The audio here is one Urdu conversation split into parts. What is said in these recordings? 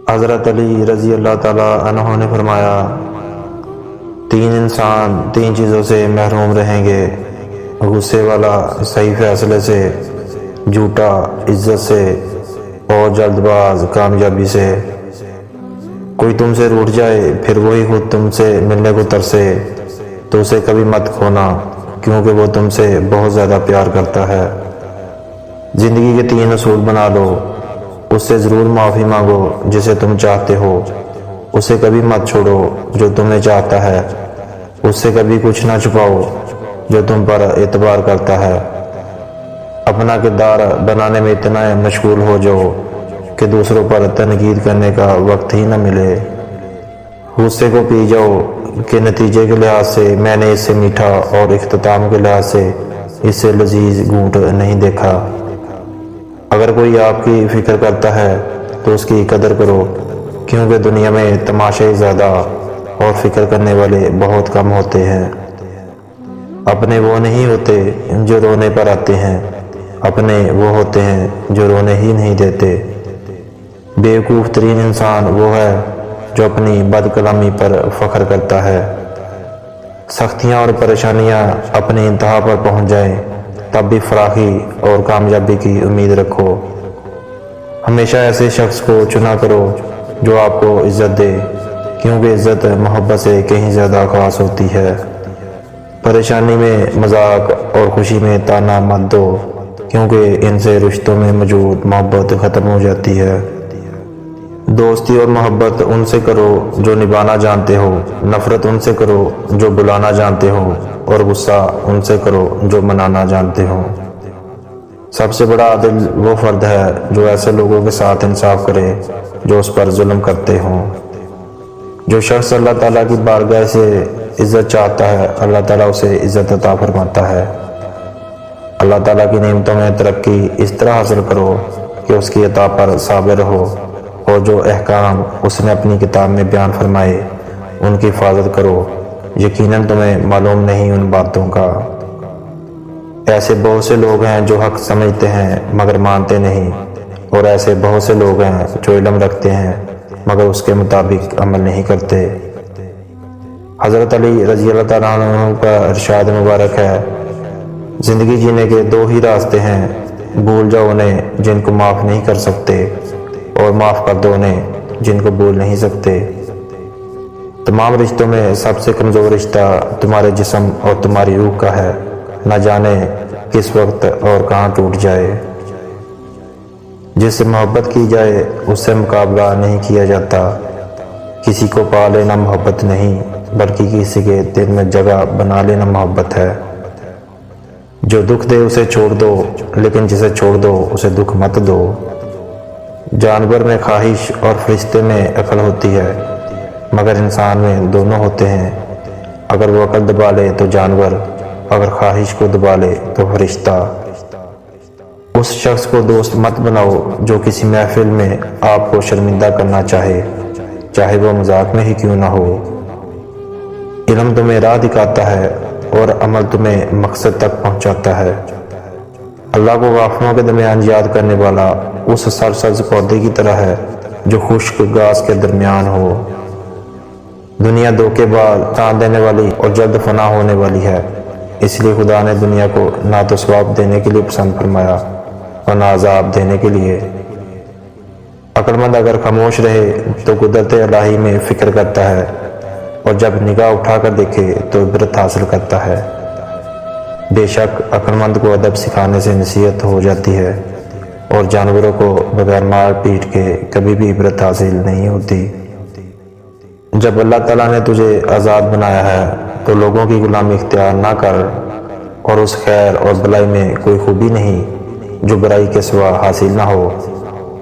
حضرت علی رضی اللہ تعالیٰ عنہ نے فرمایا، تین انسان تین چیزوں سے محروم رہیں گے: غصے والا صحیح فیصلے سے، جھوٹا عزت سے، اور جلد باز کامیابی سے۔ کوئی تم سے روٹھ جائے پھر وہی خود تم سے ملنے کو ترسے تو اسے کبھی مت کھونا، کیونکہ وہ تم سے بہت زیادہ پیار کرتا ہے۔ زندگی کے تین اصول بنا لو: اس سے ضرور معافی مانگو جسے تم چاہتے ہو، اسے کبھی مت چھوڑو جو تمہیں چاہتا ہے، اس سے کبھی کچھ نہ چھپاؤ جو تم پر اعتبار کرتا ہے۔ اپنا کردار بنانے میں اتنا مشغول ہو جاؤ کہ دوسروں پر تنقید کرنے کا وقت ہی نہ ملے۔ غصے کو پی جاؤ کہ نتیجے کے لحاظ سے میں نے اس سے میٹھا اور اختتام کے لحاظ سے اس سے لذیذ گھونٹ نہیں دیکھا۔ اگر کوئی آپ کی فکر کرتا ہے تو اس کی قدر کرو، کیونکہ دنیا میں تماشائی زیادہ اور فکر کرنے والے بہت کم ہوتے ہیں۔ اپنے وہ نہیں ہوتے جو رونے پر آتے ہیں، اپنے وہ ہوتے ہیں جو رونے ہی نہیں دیتے۔ بیوقوف ترین انسان وہ ہے جو اپنی بد کلامی پر فخر کرتا ہے۔ سختیاں اور پریشانیاں اپنی انتہا پر پہنچ جائیں تب بھی فراخی اور کامیابی کی امید رکھو۔ ہمیشہ ایسے شخص کو چنا کرو جو آپ کو عزت دے، کیونکہ عزت محبت سے کہیں زیادہ خاص ہوتی ہے۔ پریشانی میں مذاق اور خوشی میں تانا مت دو، کیونکہ ان سے رشتوں میں موجود محبت ختم ہو جاتی ہے۔ دوستی اور محبت ان سے کرو جو نبھانا جانتے ہو، نفرت ان سے کرو جو بلانا جانتے ہو، اور غصہ ان سے کرو جو منانا جانتے ہو۔ سب سے بڑا عادل وہ فرد ہے جو ایسے لوگوں کے ساتھ انصاف کرے جو اس پر ظلم کرتے ہوں۔ جو شخص اللہ تعالیٰ کی بارگاہ سے عزت چاہتا ہے، اللہ تعالیٰ اسے عزت عطا فرماتا ہے۔ اللہ تعالیٰ کی نعمتوں میں ترقی اس طرح حاصل کرو کہ اس کی عطا پر صابر رہو، اور جو احکام اس نے اپنی کتاب میں بیان فرمائے ان کی حفاظت کرو۔ یقیناً تمہیں معلوم نہیں ان باتوں کا۔ ایسے بہت سے لوگ ہیں جو حق سمجھتے ہیں مگر مانتے نہیں، اور ایسے بہت سے لوگ ہیں جو علم رکھتے ہیں مگر اس کے مطابق عمل نہیں کرتے۔ حضرت علی رضی اللہ تعالیٰ عنہ کا ارشاد مبارک ہے، زندگی جینے کے دو ہی راستے ہیں: بھول جاؤ انہیں جن کو معاف نہیں کر سکتے، اور معاف کر دو انہیں جن کو بھول نہیں سکتے۔ تمام رشتوں میں سب سے کمزور رشتہ تمہارے جسم اور تمہاری روح کا ہے، نہ جانے کس وقت اور کہاں ٹوٹ جائے۔ جس سے محبت کی جائے اس سے مقابلہ نہیں کیا جاتا۔ کسی کو پا لینا محبت نہیں، بلکہ کسی کے دل میں جگہ بنا لینا محبت ہے۔ جو دکھ دے اسے چھوڑ دو، لیکن جسے چھوڑ دو اسے دکھ مت دو۔ جانور میں خواہش اور فرشتے میں عقل ہوتی ہے، مگر انسان میں دونوں ہوتے ہیں۔ اگر وہ عقل دبا لے تو جانور، اگر خواہش کو دبا لے تو فرشتہ۔ اس شخص کو دوست مت بناؤ جو کسی محفل میں آپ کو شرمندہ کرنا چاہے وہ مذاق میں ہی کیوں نہ ہو۔ علم تمہیں راہ دکھاتا ہے اور عمل تمہیں مقصد تک پہنچاتا ہے۔ اللہ کو غافلوں کے درمیان یاد کرنے والا اس سرسبز پودے کی طرح ہے جو خشک گھاس کے درمیان ہو۔ دنیا دھوکے باز، تان دینے والی اور جلد فنا ہونے والی ہے، اس لیے خدا نے دنیا کو نہ تو ثواب دینے کے لیے پسند فرمایا اور نہ عذاب دینے کے لیے۔ عقل مند اگر خاموش رہے تو قدرت الہی میں فکر کرتا ہے، اور جب نگاہ اٹھا کر دیکھے تو عبرت حاصل کرتا ہے۔ بے شک عقل مند کو ادب سکھانے سے نصیحت ہو جاتی ہے، اور جانوروں کو بغیر مار پیٹ کے کبھی بھی عبرت حاصل نہیں ہوتی۔ جب اللہ تعالیٰ نے تجھے آزاد بنایا ہے تو لوگوں کی غلامی اختیار نہ کر، اور اس خیر اور بلائی میں کوئی خوبی نہیں جو برائی کے سوا حاصل نہ ہو،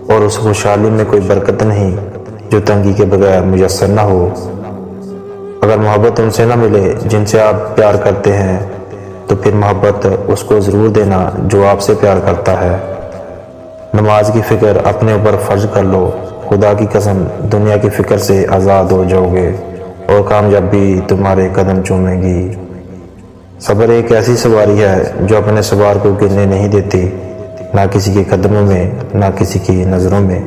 اور اس خوشحالی میں کوئی برکت نہیں جو تنگی کے بغیر میسر نہ ہو۔ اگر محبت ان سے نہ ملے جن سے آپ پیار کرتے ہیں تو پھر محبت اس کو ضرور دینا جو آپ سے پیار کرتا ہے۔ نماز کی فکر اپنے اوپر فرض کر لو، خدا کی قسم دنیا کی فکر سے آزاد ہو جاؤ گے اور کامیابی تمہارے قدم چومے گی۔ صبر ایک ایسی سواری ہے جو اپنے سوار کو گرنے نہیں دیتی، نہ کسی کے قدموں میں نہ کسی کی نظروں میں۔